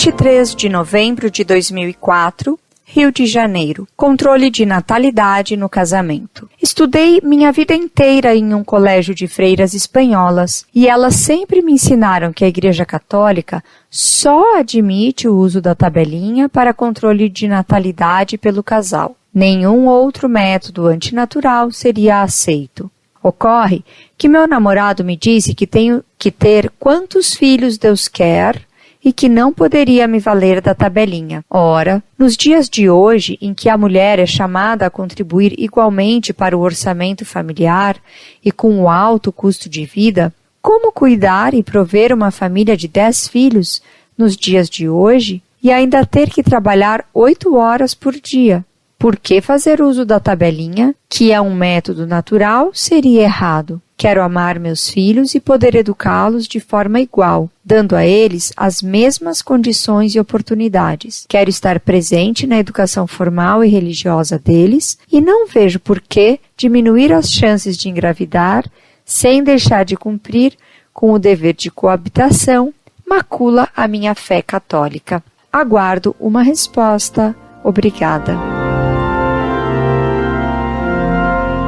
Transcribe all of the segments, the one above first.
23 de novembro de 2004, Rio de Janeiro. Controle de natalidade no casamento. Estudei minha vida inteira em um colégio de freiras espanholas e elas sempre me ensinaram que a Igreja Católica só admite o uso da tabelinha para controle de natalidade pelo casal. Nenhum outro método antinatural seria aceito. Ocorre que meu namorado me disse que tenho que ter quantos filhos Deus quer e que não poderia me valer da tabelinha. Ora, nos dias de hoje, em que a mulher é chamada a contribuir igualmente para o orçamento familiar e com o alto custo de vida, como cuidar e prover uma família de 10 filhos nos dias de hoje e ainda ter que trabalhar 8 horas por dia? Por que fazer uso da tabelinha, que é um método natural, seria errado? Quero amar meus filhos e poder educá-los de forma igual, dando a eles as mesmas condições e oportunidades. Quero estar presente na educação formal e religiosa deles e não vejo por que diminuir as chances de engravidar sem deixar de cumprir com o dever de coabitação macula a minha fé católica. Aguardo uma resposta. Obrigada.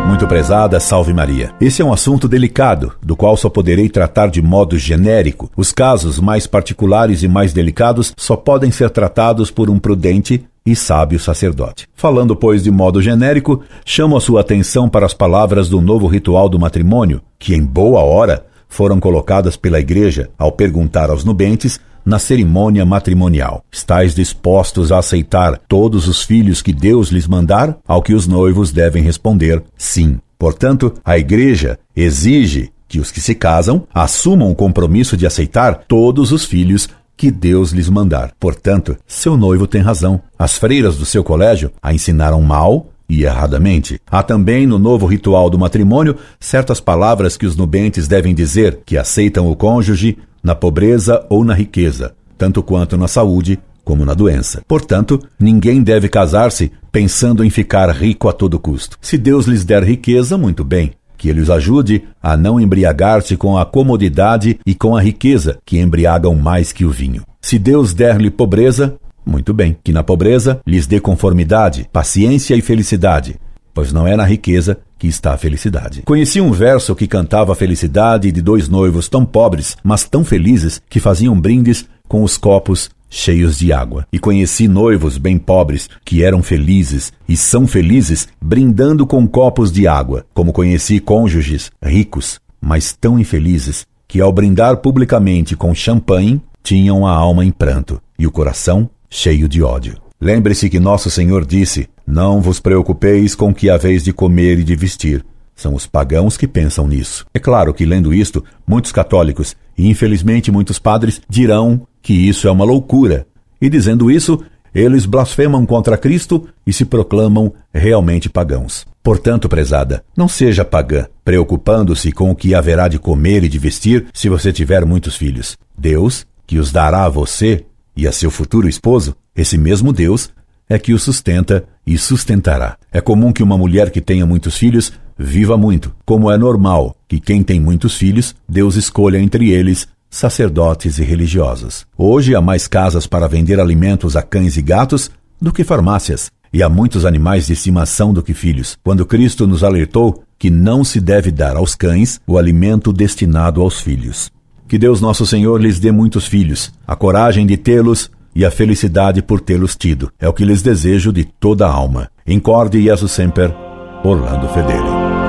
Muito prezada, salve Maria. Esse é um assunto delicado, do qual só poderei tratar de modo genérico. Os casos mais particulares e mais delicados só podem ser tratados por um prudente e sábio sacerdote. Falando, pois, de modo genérico, chamo a sua atenção para as palavras do novo ritual do matrimônio, que em boa hora foram colocadas pela Igreja ao perguntar aos nubentes na cerimônia matrimonial: estais dispostos a aceitar todos os filhos que Deus lhes mandar? Ao que os noivos devem responder sim. Portanto, a Igreja exige que os que se casam assumam o compromisso de aceitar todos os filhos que Deus lhes mandar. Portanto, seu noivo tem razão. As freiras do seu colégio a ensinaram mal e erradamente. Há também no novo ritual do matrimônio certas palavras que os nubentes devem dizer, que aceitam o cônjuge na pobreza ou na riqueza, tanto quanto na saúde como na doença. Portanto, ninguém deve casar-se pensando em ficar rico a todo custo. Se Deus lhes der riqueza, muito bem, que Ele os ajude a não embriagar-se com a comodidade e com a riqueza, que embriagam mais que o vinho. Se Deus der-lhe pobreza, muito bem, que na pobreza lhes dê conformidade, paciência e felicidade, pois não é na riqueza que está a felicidade. Conheci um verso que cantava a felicidade de 2 noivos tão pobres, mas tão felizes, que faziam brindes com os copos cheios de água. E conheci noivos bem pobres, que eram felizes e são felizes, brindando com copos de água, como conheci cônjuges ricos, mas tão infelizes, que ao brindar publicamente com champanhe, tinham a alma em pranto e o coração cheio de ódio. Lembre-se que nosso Senhor disse: não vos preocupeis com o que haveis de comer e de vestir. São os pagãos que pensam nisso. É claro que, lendo isto, muitos católicos e, infelizmente, muitos padres dirão que isso é uma loucura. E, dizendo isso, eles blasfemam contra Cristo e se proclamam realmente pagãos. Portanto, prezada, não seja pagã, preocupando-se com o que haverá de comer e de vestir se você tiver muitos filhos. Deus, que os dará a você e a seu futuro esposo, esse mesmo Deus é que o sustenta e sustentará. É comum que uma mulher que tenha muitos filhos viva muito, como é normal que quem tem muitos filhos, Deus escolha entre eles sacerdotes e religiosos. Hoje há mais casas para vender alimentos a cães e gatos do que farmácias, e há muitos animais de estimação do que filhos, quando Cristo nos alertou que não se deve dar aos cães o alimento destinado aos filhos. Que Deus nosso Senhor lhes dê muitos filhos, a coragem de tê-los e a felicidade por tê-los tido. É o que lhes desejo de toda a alma. Incorde Jesus Semper, Orlando Fedeli.